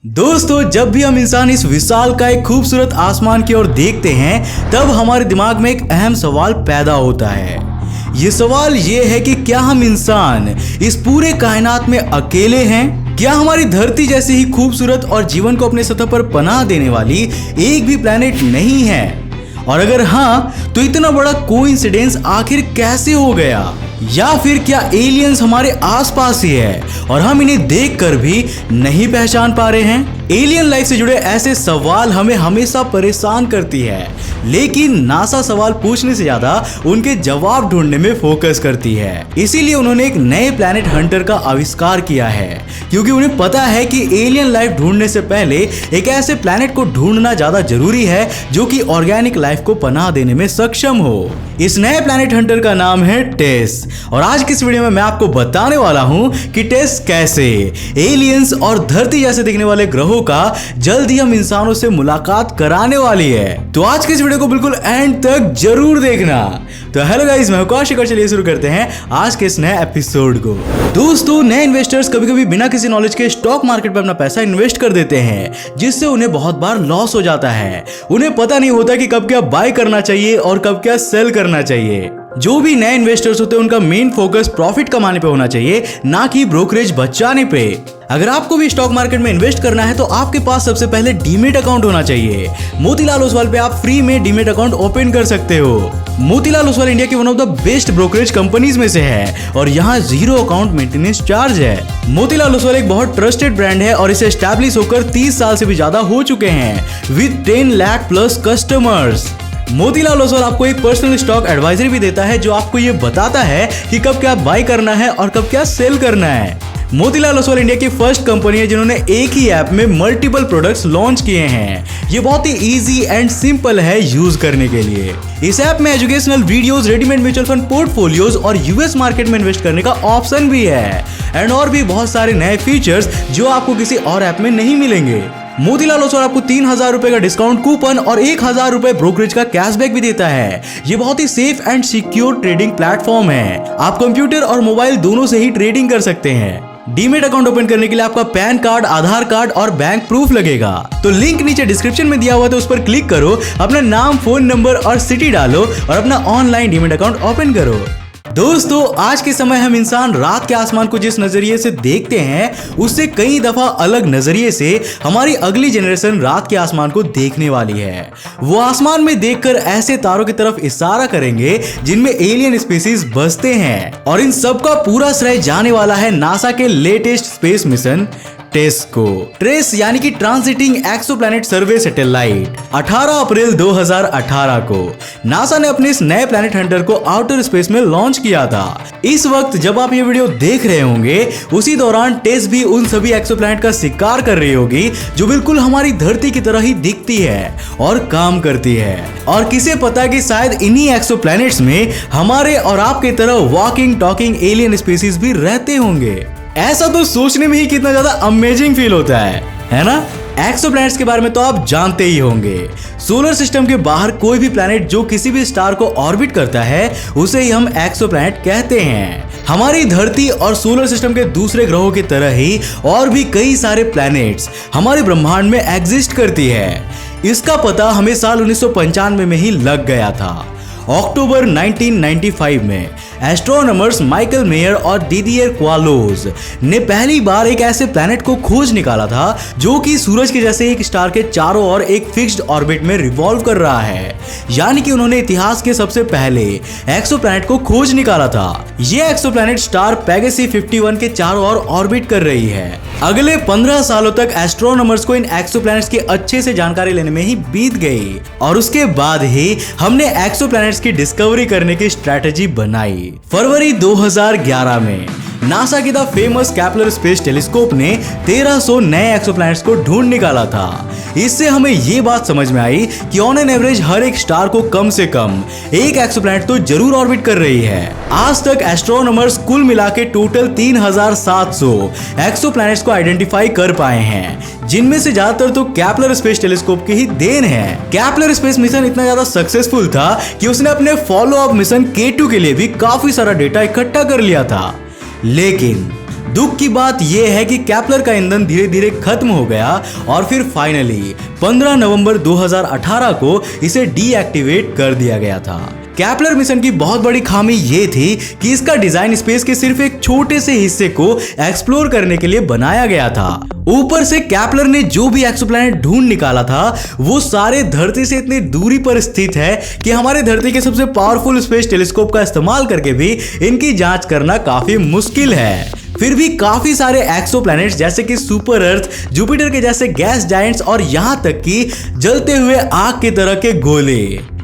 दोस्तों, जब भी हम इंसान इस विशाल का एक खूबसूरत आसमान की ओर देखते हैं तब हमारे दिमाग में एक अहम सवाल पैदा होता है। ये सवाल ये है कि क्या हम इंसान इस पूरे कायनात में अकेले हैं? क्या हमारी धरती जैसी ही खूबसूरत और जीवन को अपने सतह पर पनाह देने वाली एक भी प्लेनेट नहीं है? और अगर हाँ, तो इतना बड़ा कोइंसिडेंस आखिर कैसे हो गया? या फिर क्या एलियंस हमारे आसपास ही है और हम इन्हें देखकर भी नहीं पहचान पा रहे हैं? एलियन लाइफ से जुड़े ऐसे सवाल हमें हमेशा परेशान करती है, लेकिन नासा सवाल पूछने से ज्यादा उनके जवाब ढूंढने में फोकस करती है। इसीलिए उन्होंने एक नए प्लैनेट हंटर का आविष्कार किया है, क्योंकि उन्हें पता है कि एलियन लाइफ ढूंढने से पहले एक ऐसे प्लैनेट को ढूंढना ज्यादा जरूरी है जो कि ऑर्गेनिक लाइफ को पनाह देने में सक्षम हो। इस नए प्लैनेट हंटर का नाम है टेस, और आज की इस वीडियो में मैं आपको बताने वाला हूं कि टेस कैसे एलियंस और धरती जैसे दिखने वाले ग्रहों का जल्द ही हम इंसानों से मुलाकात कराने वाली है। तो आज की इस वीडियो को बिल्कुल एंड तक जरूर देखना। तो हेलो गाइस, मैं कौशिक और चलिए शुरू करते हैं आज के इस नए एपिसोड को। दोस्तों, नए इन्वेस्टर्स कभी-कभी बिना किसी नॉलेज के स्टॉक मार्केट में अपना पैसा इन्वेस्ट कर देते हैं, जिससे उन्हें बहुत बार लॉस हो जाता है। उन्हें पता नहीं होता कि कब क्या बाय करना चाहिए और कब क्या सेल करना चाहिए। जो भी नए इन्वेस्टर्स होते हैं उनका मेन फोकस प्रॉफिट कमाने पे होना चाहिए, ना कि ब्रोकरेज बचाने पे। अगर आपको भी स्टॉक मार्केट में इन्वेस्ट करना है तो आपके पास सबसे पहले डीमेट अकाउंट होना चाहिए। मोतीलाल ओसवाल पे आप फ्री में डीमेट अकाउंट ओपन कर सकते हो। मोतीलाल ओसवाल इंडिया की one of the best brokerage companies में से है और यहाँ 0 अकाउंट मेंटेनेंस चार्ज है। मोतीलाल ओसवाल एक बहुत ट्रस्टेड ब्रांड है और इसे एस्टैब्लिश होकर 30 साल से भी ज्यादा हो चुके हैं with 10 lakh plus customers. Motilal Oswal आपको एक पर्सनल स्टॉक एडवाइजरी भी देता है, जो आपको ये बताता है कि कब क्या बाय करना है और कब क्या सेल करना है। मोतीलाल ओसवाल इंडिया की फर्स्ट कंपनी है जिन्होंने एक ही ऐप में मल्टीपल प्रोडक्ट्स लॉन्च किए हैं। ये बहुत ही इजी एंड सिंपल है यूज करने के लिए। इस ऐप में educational videos, readymade mutual fund portfolios और यूएस मार्केट में इन्वेस्ट करने का ऑप्शन भी है, एंड और भी बहुत सारे नए फीचर्स जो आपको किसी और ऐप में नहीं मिलेंगे। मोतीलाल ओसवाल आपको 3000 रुपए का डिस्काउंट कूपन और 1000 रुपए ब्रोकरेज का कैशबैक भी देता है। ये बहुत ही safe and secure trading platform है। आप कंप्यूटर और मोबाइल दोनों से ही ट्रेडिंग कर सकते हैं। डीमेट अकाउंट ओपन करने के लिए आपका पैन कार्ड, आधार कार्ड और बैंक प्रूफ लगेगा। तो लिंक नीचे डिस्क्रिप्शन में दिया हुआ है, तो उस पर क्लिक करो, अपना नाम, फोन नंबर और सिटी डालो और अपना ऑनलाइन डीमेट अकाउंट ओपन करो। दोस्तों, आज के समय हम इंसान रात के आसमान को जिस नजरिए से देखते हैं उससे कई दफा अलग नजरिए से हमारी अगली जनरेशन रात के आसमान को देखने वाली है। वो आसमान में देखकर ऐसे तारों की तरफ इशारा करेंगे जिनमें एलियन स्पीसीज बसते हैं, और इन सब का पूरा श्रेय जाने वाला है नासा के लेटेस्ट स्पेस मिशन टेस को। ट्रेस यानी कि ट्रांजिटिंग एक्सोप्लैनेट सर्वे सैटेलाइट 18 अप्रैल 2018 को नासा ने अपने इस नए प्लैनेट हंटर को आउटर स्पेस में लॉन्च किया था। इस वक्त जब आप ये वीडियो देख रहे होंगे, उसी दौरान टेस भी उन सभी एक्सोप्लैनेट का शिकार कर रही होगी जो बिल्कुल हमारी धरती की तरह ही दिखती है और काम करती है। और किसे पता कि शायद इन्हीं एक्सोप्लैनेट्स में हमारे और आपके तरह वॉकिंग टॉकिंग एलियन स्पीसीज भी रहते होंगे। ऐसा तो सोचने में ही कितना ज्यादा अमेजिंग फील होता है ना? एक्सोप्लैनेट्स के बारे में तो आप जानते ही होंगे। सोलर सिस्टम के बाहर कोई भी प्लैनेट जो किसी भी स्टार को ऑर्बिट करता है उसे ही हम एक्सोप्लैनेट कहते हैं। हमारी धरती और सोलर सिस्टम के दूसरे ग्रहों की तरह ही और भी कई सारे प्लैनेट्स हमारे ब्रह्मांड में एग्जिस्ट करती है। इसका पता हमें साल 1995 में ही लग गया था। अक्टूबर 1995 में एस्ट्रोनॉमर्स माइकल मेयर और डिडियर क्वालोज ने पहली बार एक ऐसे प्लैनेट को खोज निकाला था जो कि सूरज के जैसे एक स्टार के चारों ओर एक फिक्स्ड ऑर्बिट में रिवॉल्व कर रहा है। यानी कि उन्होंने इतिहास के सबसे पहले एक्सोप्लैनेट को खोज निकाला था। ये एक्सोप्लैनेट स्टार पेगासी 51 के चारों ओर ऑर्बिट कर रही है। अगले 15 सालों तक एस्ट्रोनॉमर्स को इन एक्सोप्लैनेट्स की अच्छे से जानकारी लेने में ही बीत गई, और उसके बाद ही हमने एक्सोप्लैनेट्स की डिस्कवरी करने की स्ट्रेटेजी बनाई। फरवरी 2011 में नासा की the famous Kepler space telescope ने 1300 नए एक्सोप्लैनेट्स को ढूंढ निकाला था। इससे हमें ये बात समझ में आई कि ऑन एन एवरेज हर एक स्टार को कम से कम एक एक्सोप्लैनेट तो जरूर ऑर्बिट कर रही है। आज तक एस्ट्रोनॉमर्स कुल मिला के टोटल 3700 एक्सोप्लैनेट्स को आइडेंटिफाई कर पाए हैं, जिनमें से ज्यादातर तो केपलर स्पेस टेलीस्कोप की ही देन है। केपलर स्पेस मिशन इतना ज्यादा सक्सेसफुल था कि उसने अपने फॉलो अप मिशन K2 के लिए भी काफी सारा डेटा इकट्ठा कर लिया था। लेकिन दुख की बात यह है कि केपलर का ईंधन धीरे धीरे खत्म हो गया और फिर फाइनली 15 नवंबर 2018 को इसे डीएक्टिवेट कर दिया गया था। केपलर मिशन की बहुत बड़ी खामी ये थी कि इसका डिजाइन स्पेस के सिर्फ एक छोटे से हिस्से को एक्सप्लोर करने के लिए बनाया गया था। ऊपर से केपलर ने जो भी एक्सोप्लैनेट ढूंढ निकाला था वो सारे धरती से इतनी दूरी पर स्थित है कि हमारे धरती के सबसे पावरफुल स्पेस टेलीस्कोप का इस्तेमाल करके भी इनकी जांच करना काफी मुश्किल है। फिर भी काफी सारे एक्सोप्लैनेट्स जैसे कि सुपर अर्थ, जुपिटर के जैसे गैस जायंट्स और यहां तक कि जलते हुए आग की तरह के गोले,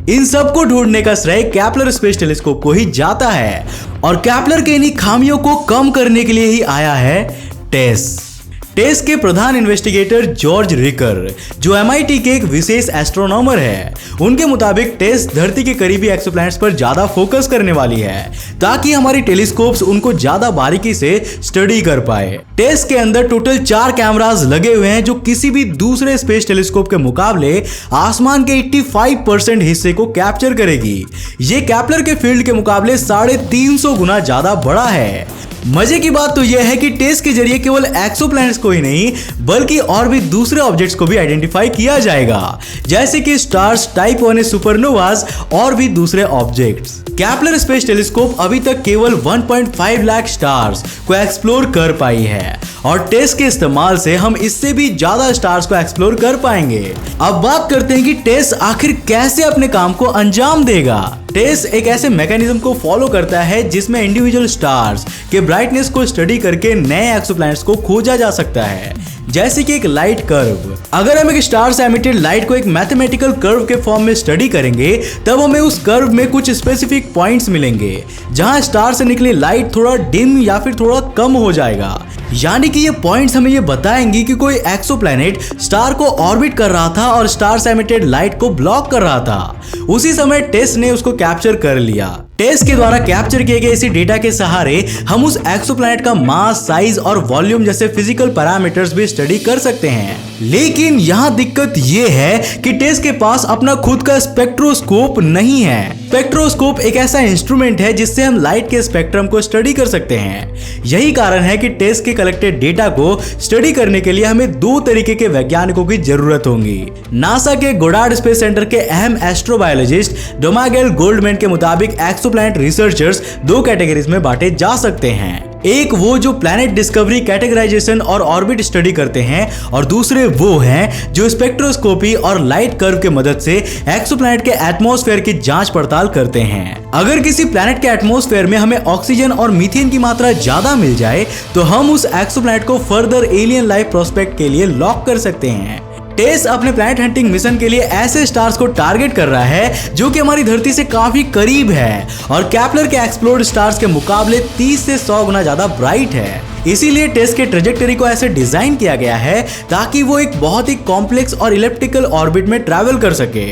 इन सब को ढूंढने का श्रेय केपलर स्पेस टेलीस्कोप को ही जाता है। और केपलर के इन्हीं खामियों को कम करने के लिए ही आया है टेस के प्रधान इन्वेस्टिगेटर जॉर्ज रिकर, जो MIT के एक विशेष एस्ट्रोनॉमर है। उनके मुताबिक टेस धरती के करीबी एक्सोप्लैनेट्स पर ज्यादा फोकस करने वाली है ताकि हमारी टेलीस्कोप्स उनको ज्यादा बारीकी से स्टडी कर पाए। टेस के अंदर टोटल 4 कैमरास लगे हुए हैं जो किसी भी दूसरे स्पेस टेलीस्कोप के मुकाबले आसमान के 85% हिस्से को कैप्चर करेगी। ये केपलर के फील्ड के मुकाबले 350 गुना ज्यादा बड़ा है। मजे की बात तो यह है कि टेस के जरिए केवल एक्सोप्लैनेट्स को ही नहीं बल्कि और भी दूसरे ऑब्जेक्ट्स को भी आइडेंटिफाई किया जाएगा, जैसे कि स्टार्स, टाइप 1A सुपरनोवास और भी दूसरे ऑब्जेक्ट्स। केपलर स्पेस टेलीस्कोप अभी तक केवल 1.5 लाख स्टार्स को एक्सप्लोर कर पाई है और टेस के इस्तेमाल से हम इससे भी ज्यादा स्टार्स को एक्सप्लोर कर पाएंगे। अब बात करते हैं कि टेस आखिर कैसे अपने काम को अंजाम देगा। टेस एक ऐसे मैकेनिज्म को फॉलो करता है जिसमें इंडिविजुअल स्टार्स के ब्राइटनेस को स्टडी करके नए एक्सोप्लैनेट्स को खोजा जा सकता है, जैसे कि एक लाइट कर्व। अगर हम एक स्टार से एमिटेड लाइट को एक मैथमेटिकल कर्व के फॉर्म में स्टडी करेंगे तब हमें उस कर्व में कुछ स्पेसिफिक पॉइंट्स मिलेंगे जहां स्टार से निकली लाइट थोड़ा डिम या फिर थोड़ा कम हो जाएगा। यानी कि ये पॉइंट्स हमें ये बताएंगे कि कोई एक्सोप्लैनेट स्टार को ऑर्बिट कर रहा था और स्टार से एमिटेड लाइट को ब्लॉक कर रहा था। उसी समय टेस ने उसको कैप्चर कर लिया। टेस के द्वारा कैप्चर किए गए इसी डेटा के सहारे हम उस एक्सोप्लैनेट का मास, साइज और वॉल्यूम जैसे फिजिकल पैरामीटर्स भी स्टडी कर सकते हैं। लेकिन यहाँ दिक्कत ये है कि टेस के पास अपना खुद का स्पेक्ट्रोस्कोप नहीं है। स्पेक्ट्रोस्कोप एक ऐसा इंस्ट्रूमेंट है जिससे हम लाइट के स्पेक्ट्रम को स्टडी कर सकते हैं। यही कारण है कि टेस के कलेक्टेड डेटा को स्टडी करने के लिए हमें 2 तरीके के वैज्ञानिकों की जरूरत होगी। नासा के गोडार्ड स्पेस सेंटर के अहम एस्ट्रोबायोलॉजिस्ट डोमागेल गोल्डमैन के मुताबिक एक्सोप्लैनेट रिसर्चर्स 2 कैटेगरीज में बांटे जा सकते हैं। एक वो जो प्लैनेट डिस्कवरी, कैटेगराइजेशन और ऑर्बिट स्टडी करते हैं और दूसरे वो हैं जो स्पेक्ट्रोस्कोपी और लाइट कर्व के मदद से एक्सोप्लैनेट के एटमॉस्फेयर की जांच पड़ताल करते हैं। अगर किसी प्लैनेट के एटमॉस्फेयर में हमें ऑक्सीजन और मीथेन की मात्रा ज्यादा मिल जाए तो हम उस एक्सोप्लैनेट को फर्दर एलियन लाइफ प्रोस्पेक्ट के लिए लॉक कर सकते हैं। टेस अपने प्लैनेट हंटिंग मिशन के लिए ऐसे स्टार्स को टारगेट कर रहा है जो कि हमारी धरती से काफी करीब है और केपलर के एक्सप्लोर्ड स्टार्स के मुकाबले 30 से 100 गुना ज्यादा ब्राइट है। इसीलिए टेस के ट्रेजेक्टरी को ऐसे डिजाइन किया गया है ताकि वो एक बहुत ही कॉम्प्लेक्स और इलिप्टिकल ऑर्बिट में ट्रैवल कर सके।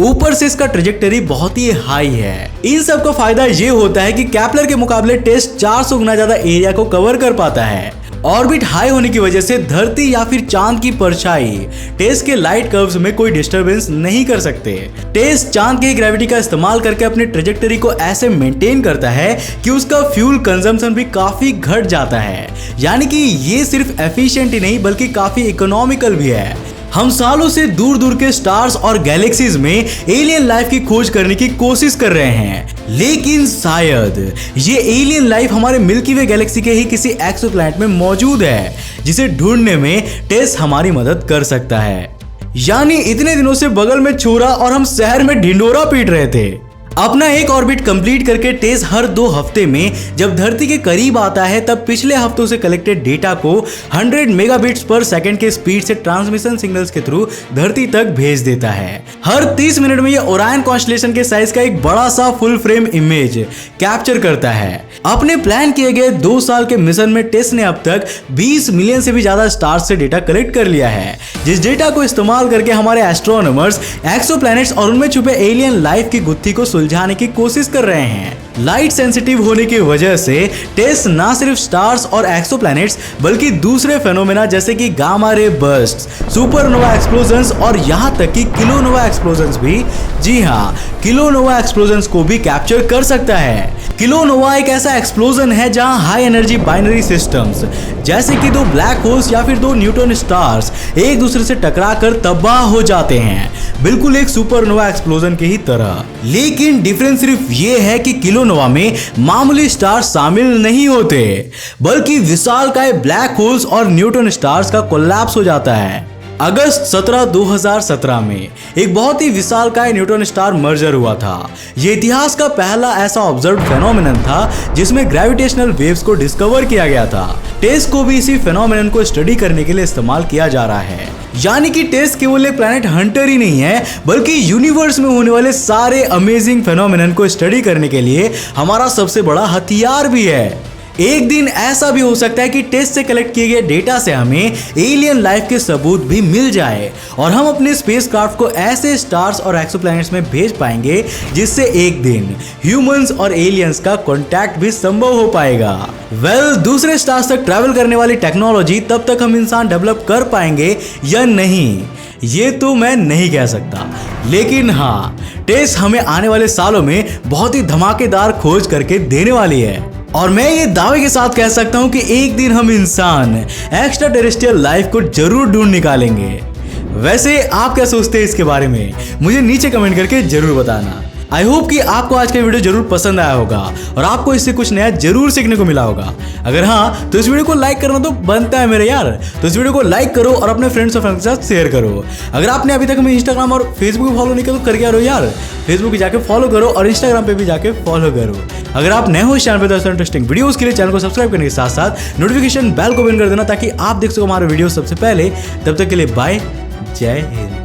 ऊपर से इसका ट्रेजेक्टरी बहुत ही हाई है। इन सब का फायदा ये होता है कि केपलर के मुकाबले टेस 400 गुना ज्यादा एरिया को कवर कर पाता है। ऑर्बिट हाई होने की वजह से धरती या फिर चांद की परछाई टेस के लाइट कर्व्स में कोई डिस्टरबेंस नहीं कर सकते। टेस चांद की ग्रेविटी का इस्तेमाल करके अपनी ट्रेजेक्टरी को ऐसे मेंटेन करता है कि उसका फ्यूल कंजम्पशन भी काफी घट जाता है। यानी कि ये सिर्फ एफिशिएंट ही नहीं बल्कि काफी इकोनॉमिकल भी है। हम सालों से दूर दूर के स्टार्स और गैलेक्सीज में एलियन लाइफ की खोज करने की कोशिश कर रहे हैं, लेकिन शायद ये एलियन लाइफ हमारे मिल्की वे गैलेक्सी के ही किसी एक्सोप्लैनेट में मौजूद है जिसे ढूंढने में टेस हमारी मदद कर सकता है। यानी इतने दिनों से बगल में छोरा और हम शहर में ढिंडोरा पीट रहे थे। अपना एक ऑर्बिट कंप्लीट करके टेस हर 2 हफ्ते में जब धरती के करीब आता है तब पिछले हफ्तों से कलेक्टेड डेटा को 100 मेगाबिट्स पर सेकंड के स्पीड से ट्रांसमिशन सिग्नल्स के थ्रू धरती तक भेज देता है। हर 30 मिनट में ये ओरायन कॉन्स्टेलेशन के साइज का एक बड़ा सा फुल फ्रेम इमेज कैप्चर करता है। अपने प्लान किए गए 2 साल के मिशन में टेस ने अब तक 20 मिलियन से भी ज्यादा स्टार्स से डेटा कलेक्ट कर लिया है। जिस डेटा को इस्तेमाल करके हमारे एस्ट्रोनॉमर्स एक्सोप्लैनेट्स और उनमें छुपे एलियन लाइफ की गुत्थी को सुलझाने की कोशिश कर रहे हैं। लाइट सेंसिटिव होने की वजह से टेस्ट ना सिर्फ स्टार्स और एक्सोप्लैनेट्स बल्कि दूसरे फेनोमेना जैसे कि gamma ray bursts, supernova explosions और यहां तक कि किलोनोवा एक्सप्लोजन्स भी, जी हां, किलोनोवा एक्सप्लोजन्स को भी कैप्चर कर सकता है। किलोनोवा एक ऐसा एक्सप्लोजन है जहां हाई एनर्जी बाइनरी सिस्टम्स जैसे कि दो ब्लैक होल्स या फिर दो न्यूट्रॉन स्टार्स एक दूसरे से टकराकर तबाह हो जाते हैं, बिल्कुल एक सुपरनोवा एक्सप्लोजन की ही तरह। लेकिन डिफरेंस सिर्फ ये है कि किलोनोवा में मामूली स्टार्स शामिल नहीं होते बल्कि विशालकाय ब्लैक होल्स और न्यूट्रॉन स्टार्स का कोलैप्स हो जाता है। अगस्त 17, 2017 में एक बहुत ही विशालकाय न्यूट्रॉन स्टार मर्जर हुआ था। यह इतिहास का पहला ऐसा ऑब्जर्व्ड फेनोमेनन था जिसमें ग्रेविटेशनल वेव्स को डिस्कवर किया गया था। टेस्ट को भी इसी फेनोमेनन को स्टडी करने के लिए इस्तेमाल किया जा रहा है। यानी कि टेस्ट केवल एक प्लैनेट हंटर ही नहीं है बल्कि यूनिवर्स में होने वाले सारे अमेजिंग फेनोमेनन को स्टडी करने के लिए हमारा सबसे बड़ा हथियार भी है। एक दिन ऐसा भी हो सकता है कि टेस्ट से कलेक्ट किए गए डेटा से हमें एलियन लाइफ के सबूत भी मिल जाए और हम अपने स्पेसक्राफ्ट को ऐसे स्टार्स और एक्सोप्लैनेट्स में भेज पाएंगे जिससे एक दिन ह्यूमंस और एलियंस का कांटेक्ट भी संभव हो पाएगा। दूसरे स्टार्स तक ट्रैवल करने वाली टेक्नोलॉजी तब तक हम इंसान डेवलप कर पाएंगे या नहीं, ये तो मैं नहीं कह सकता, लेकिन हाँ, टेस्ट हमें आने वाले सालों में बहुत ही धमाकेदार खोज करके देने वाली है। और मैं ये दावे के साथ कह सकता हूं कि एक दिन हम इंसान एक्स्ट्रा टेरेस्ट्रियल लाइफ को जरूर ढूंढ निकालेंगे। वैसे आप क्या सोचते हैं इसके बारे में, मुझे नीचे कमेंट करके जरूर बताना। आई होप कि आपको आज का वीडियो जरूर पसंद आया होगा और आपको इससे कुछ नया जरूर सीखने को मिला होगा। अगर हाँ तो इस वीडियो को लाइक करना तो बनता है मेरे यार, तो इस वीडियो को लाइक करो और अपने फ्रेंड्स और फैमिली के साथ शेयर करो। अगर आपने अभी तक हमें इंस्टाग्राम और फेसबुक पे फॉलो नहीं किया तो कर क्या रहो यार, फेसबुक पे जाके फॉलो करो और इंस्टाग्राम पे भी जाके फॉलो करो। अगर आप नए हो इस चैनल पे तो इंटरेस्टिंग वीडियोस के लिए चैनल को सब्सक्राइब करने के साथ साथ नोटिफिकेशन बेल को ऑन कर देना ताकि आप देख सको हमारे वीडियो सबसे पहले। तब तक के लिए बाय, जय हिंद।